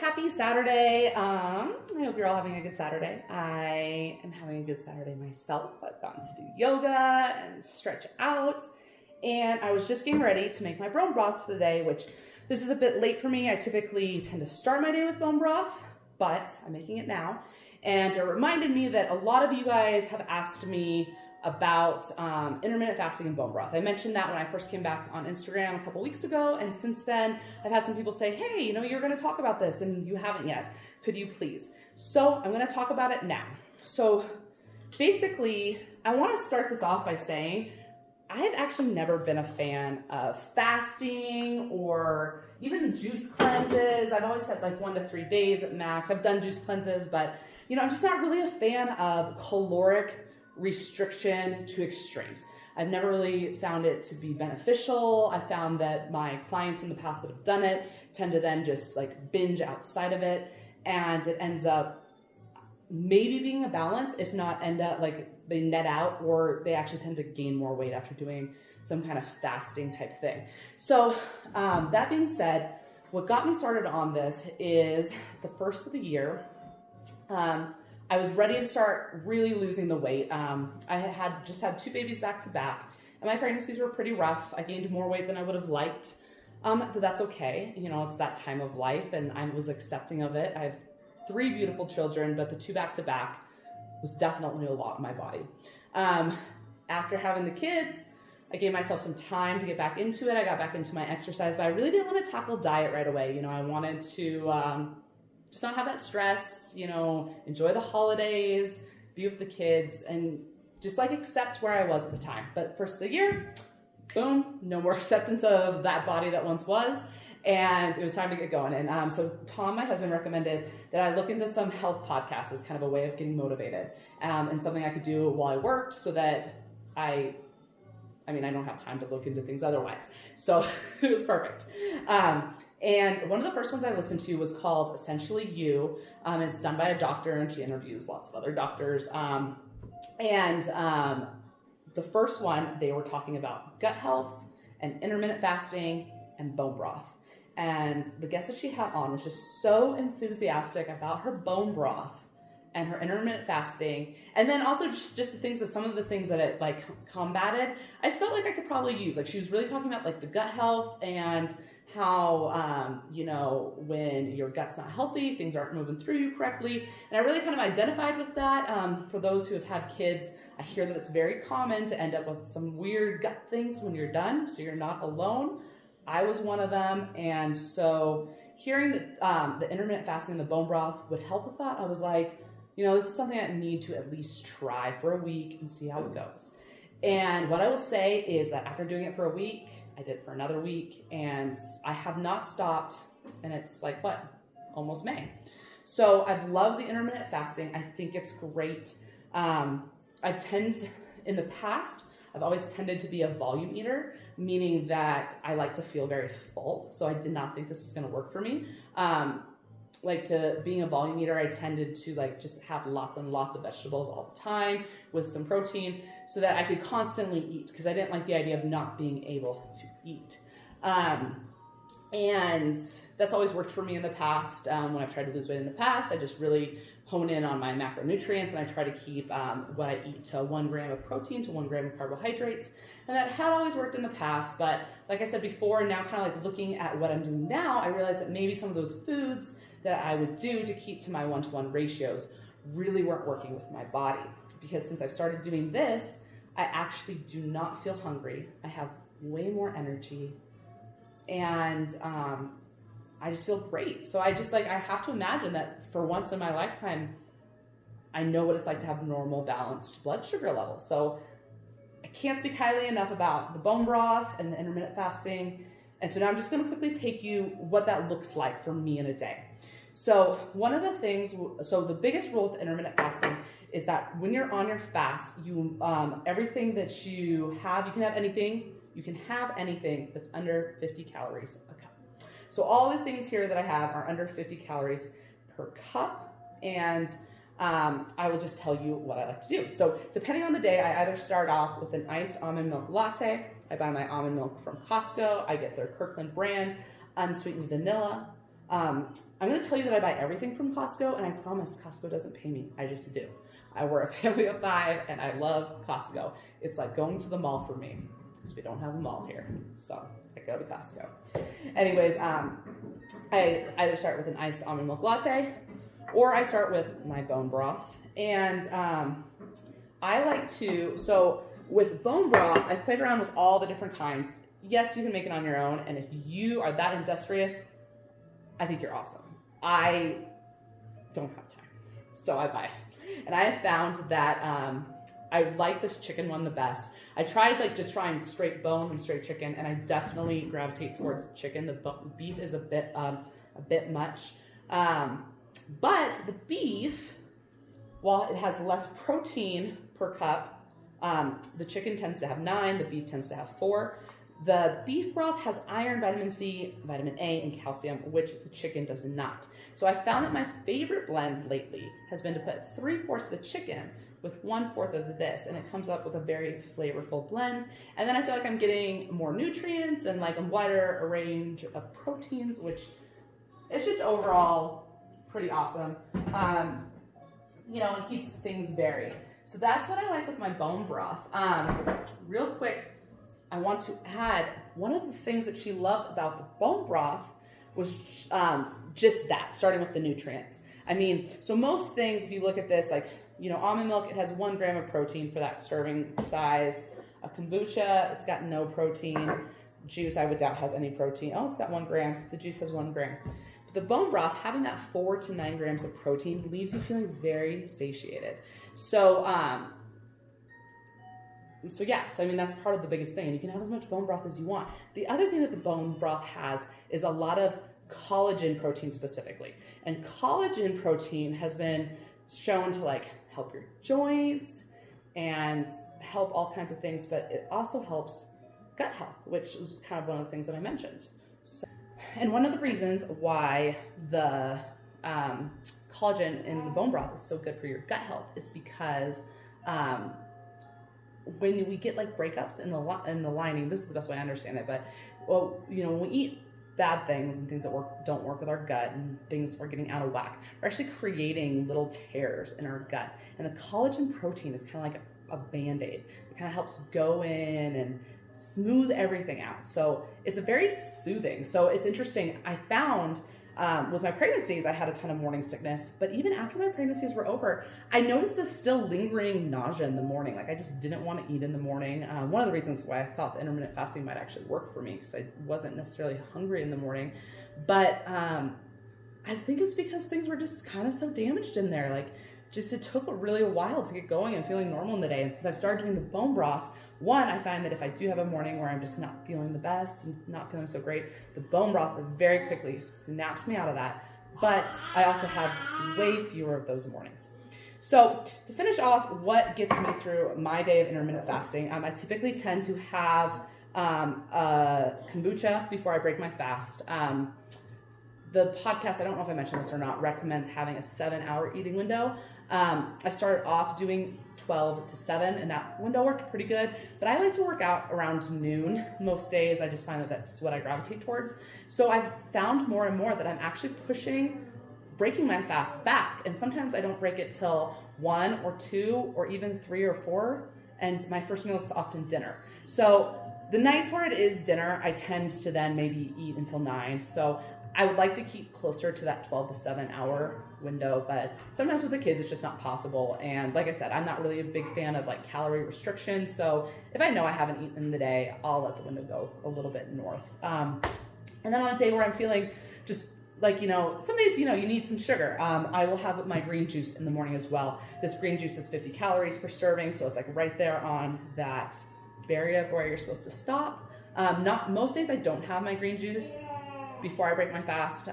happy Saturday. I hope you're all having a good Saturday. I am having a good Saturday myself. I've gotten to do yoga and stretch out, and I was just getting ready to make my bone broth for the day, which this is a bit late for me. I typically tend to start my day with bone broth, but I'm making it now. And it reminded me that a lot of you guys have asked me about intermittent fasting and bone broth. I mentioned that when I first came back on Instagram a couple weeks ago, and since then I've had some people say, hey, you know, you're going to talk about this and you haven't yet. Could you please? So I'm going to talk about it now. So basically, I want to start this off by saying I've actually never been a fan of fasting or even juice cleanses. I've always said like 1 to 3 days at max. I've done juice cleanses, but you know, I'm just not really a fan of caloric restriction to extremes. I've never really found it to be beneficial. I found that my clients in the past that have done it tend to then just like binge outside of it, and it ends up maybe being a balance, if not end up like they net out, or they actually tend to gain more weight after doing some kind of fasting type thing. So that being said, what got me started on this is the first of the year. I was ready to start really losing the weight. I had just had 2 babies back to back, and my pregnancies were pretty rough. I gained more weight than I would have liked, but that's okay. You know, it's that time of life, and I was accepting of it. I have 3 beautiful children, but the 2 back to back was definitely a lot in my body. After having the kids, I gave myself some time to get back into it. I got back into my exercise, but I really didn't want to tackle diet right away. You know, I wanted to just not have that stress, you know, enjoy the holidays, be with the kids, and just like accept where I was at the time. But first of the year, boom, no more acceptance of that body that once was, and it was time to get going. And so Tom, my husband, recommended that I look into some health podcasts as kind of a way of getting motivated, and something I could do while I worked, so that I don't have time to look into things otherwise. So it was perfect. And one of the first ones I listened to was called Essentially You. It's done by a doctor, and she interviews lots of other doctors. The first one, they were talking about gut health and intermittent fasting and bone broth. And the guest that she had on was just so enthusiastic about her bone broth and her intermittent fasting, and then also just the things that some of the things that it like combated, I just felt like I could probably use. Like, she was really talking about like the gut health and how you know, when your gut's not healthy, things aren't moving through you correctly. And I really kind of identified with that. For those who have had kids, I hear that it's very common to end up with some weird gut things when you're done, so you're not alone. I was one of them, and so hearing that the intermittent fasting and the bone broth would help with that, I was like, you know, this is something I need to at least try for a week and see how it goes. And what I will say is that after doing it for a week, I did it for another week, and I have not stopped, and it's like, what, almost May. So I've loved the intermittent fasting. I think it's great. In the past, I've always tended to be a volume eater, meaning that I like to feel very full. So I did not think this was going to work for me. Being a volume eater, I tended to like just have lots and lots of vegetables all the time with some protein, so that I could constantly eat, because I didn't like the idea of not being able to eat. And that's always worked for me in the past. When I've tried to lose weight in the past, I just really hone in on my macronutrients, and I try to keep what I eat to 1 gram of protein to 1 gram of carbohydrates. And that had always worked in the past, but like I said before, now kind of like looking at what I'm doing now, I realized that maybe some of those foods that I would do to keep to my 1-to-1 ratios really weren't working with my body. Because since I've started doing this, I actually do not feel hungry. I have way more energy, and I just feel great. So I have to imagine that for once in my lifetime, I know what it's like to have normal, balanced blood sugar levels. So I can't speak highly enough about the bone broth and the intermittent fasting. And so now I'm just going to quickly take you what that looks like for me in a day. So one of the things, the biggest rule with intermittent fasting is that when you're on your fast, you everything that you have, you can have anything that's under 50 calories a cup. So all the things here that I have are under 50 calories per cup, and I will just tell you what I like to do. So depending on the day, I either start off with an iced almond milk latte. I buy my almond milk from Costco. I get their Kirkland brand unsweetened vanilla. I'm going to tell you that I buy everything from Costco, and I promise Costco doesn't pay me. I just do. We're a family of 5, and I love Costco. It's like going to the mall for me, because we don't have a mall here. So I go to Costco. Anyways, I either start with an iced almond milk latte, or I start with my bone broth. And I like to, so with bone broth, I played around with all the different kinds. Yes, you can make it on your own, and if you are that industrious, I think you're awesome. I don't have time, so I buy it. And I have found that I like this chicken one the best. I tried like just trying straight bone and straight chicken, and I definitely gravitate towards chicken. The beef is a bit much, but the beef, while it has less protein per cup, the chicken tends to have 9, the beef tends to have 4. The beef broth has iron, vitamin C, vitamin A, and calcium, which the chicken does not. So I found that my favorite blends lately has been to put 3/4 of the chicken with 1/4 of this, and it comes up with a very flavorful blend. And then I feel like I'm getting more nutrients and like a wider range of proteins, which is just overall pretty awesome. It keeps things varied. So that's what I like with my bone broth. Real quick, I want to add, one of the things that she loved about the bone broth was just that, starting with the nutrients. I mean, so most things, if you look at this, like, almond milk, it has 1 gram of protein for that serving size. A kombucha, it's got no protein. Juice, I would doubt has any protein. Oh, it's got 1 gram. The juice has 1 gram. But the bone broth, having that 4 to 9 grams of protein leaves you feeling very satiated. So I mean, that's part of the biggest thing. You can have as much bone broth as you want. The other thing that the bone broth has is a lot of collagen protein specifically. And collagen protein has been shown to like help your joints and help all kinds of things, but it also helps gut health, which is kind of one of the things that I mentioned. And one of the reasons why the collagen in the bone broth is so good for your gut health is because when we get like breakups in the lining, this is the best way I understand it, but when we eat bad things and things that don't work with our gut and things are getting out of whack, we're actually creating little tears in our gut. And the collagen protein is kind of like a Band-Aid. It kind of helps go in and smooth everything out. So it's very soothing. So it's interesting. I found with my pregnancies, I had a ton of morning sickness, but even after my pregnancies were over, I noticed this still lingering nausea in the morning. Like I just didn't want to eat in the morning. One of the reasons why I thought the intermittent fasting might actually work for me, because I wasn't necessarily hungry in the morning. But I think it's because things were just kind of so damaged in there. Like it took really a while to get going and feeling normal in the day. And since I've started doing the bone broth, I find that if I do have a morning where I'm just not feeling the best and not feeling so great, the bone broth very quickly snaps me out of that. But I also have way fewer of those mornings. So to finish off what gets me through my day of intermittent fasting, I typically tend to have a kombucha before I break my fast. The podcast, I don't know if I mentioned this or not, recommends having a 7-hour eating window. I started off doing 12 to 7, and that window worked pretty good, but I like to work out around noon most days. I just find that that's what I gravitate towards. So I've found more and more that I'm actually breaking my fast back, and sometimes I don't break it till 1 or 2 or even 3 or 4, and my first meal is often dinner. So the nights where it is dinner, I tend to then maybe eat until 9. So I would like to keep closer to that 12 to 7 hour window, but sometimes with the kids, it's just not possible. And like I said, I'm not really a big fan of like calorie restriction. So if I know I haven't eaten in the day, I'll let the window go a little bit north. And then on a day where I'm feeling just like, some days, you need some sugar. I will have my green juice in the morning as well. This green juice is 50 calories per serving. So it's like right there on that barrier of where you're supposed to stop. Most days I don't have my green juice before I break my fast.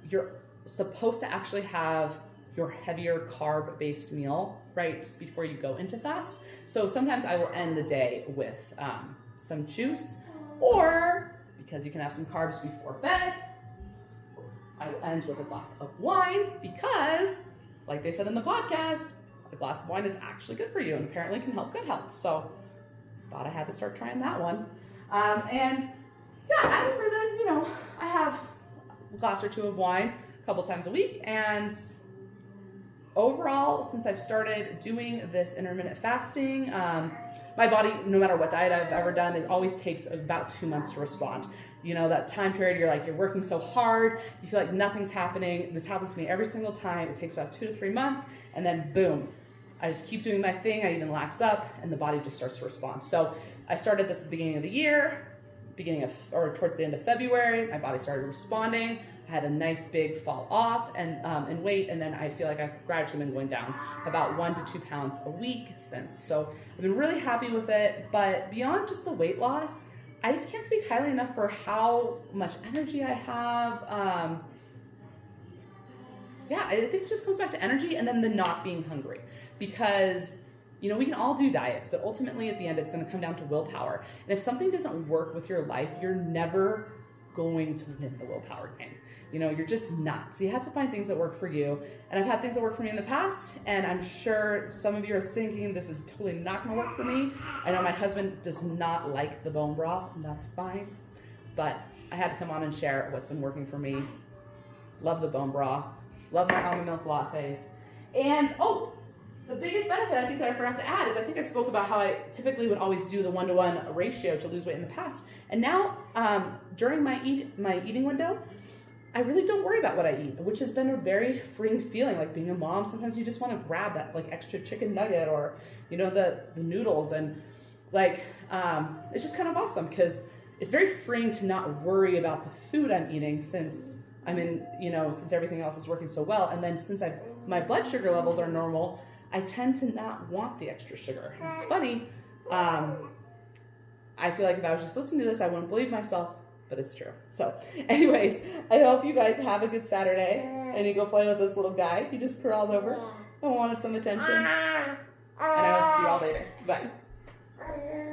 You're supposed to actually have your heavier carb-based meal right before you go into fast. So sometimes I will end the day with some juice, or because you can have some carbs before bed, I will end with a glass of wine because, like they said in the podcast, a glass of wine is actually good for you and apparently can help gut health. So thought I had to start trying that one. And yeah, after then, I have glass or two of wine a couple times a week. And overall, since I've started doing this intermittent fasting, my body, no matter what diet I've ever done, it always takes about 2 months to respond. You know, that time period, you're working so hard, you feel like nothing's happening. This happens to me every single time. It takes about 2 to 3 months, and then boom, I just keep doing my thing. I even lax up, and the body just starts to respond. So I started this at the beginning of the year, towards the end of February. My body started responding. I had a nice big fall off in weight, and then I feel like I've gradually been going down about 1 to 2 pounds a week since. So I've been really happy with it. But beyond just the weight loss, I just can't speak highly enough for how much energy I have. Yeah, I think it just comes back to energy and then the not being hungry, because you know, we can all do diets, but ultimately at the end, it's going to come down to willpower. And if something doesn't work with your life, you're never going to win the willpower game. You know, you're just not. So you have to find things that work for you. And I've had things that work for me in the past, and I'm sure some of you are thinking this is totally not going to work for me. I know my husband does not like the bone broth, and that's fine. But I had to come on and share what's been working for me. Love the bone broth. Love my almond milk lattes. And, the biggest benefit I think that I forgot to add is I think I spoke about how I typically would always do the 1-to-1 ratio to lose weight in the past. And now, during my eating window, I really don't worry about what I eat, which has been a very freeing feeling. Like being a mom, sometimes you just want to grab that like extra chicken nugget or, you know, the noodles, and like, it's just kind of awesome because it's very freeing to not worry about the food I'm eating since I'm in, you know, since everything else is working so well. And then since my blood sugar levels are normal, I tend to not want the extra sugar. It's funny. I feel like if I was just listening to this, I wouldn't believe myself, but it's true. So anyways, I hope you guys have a good Saturday and you go play with this little guy. He just crawled over and wanted some attention. And I hope to see you all later. Bye.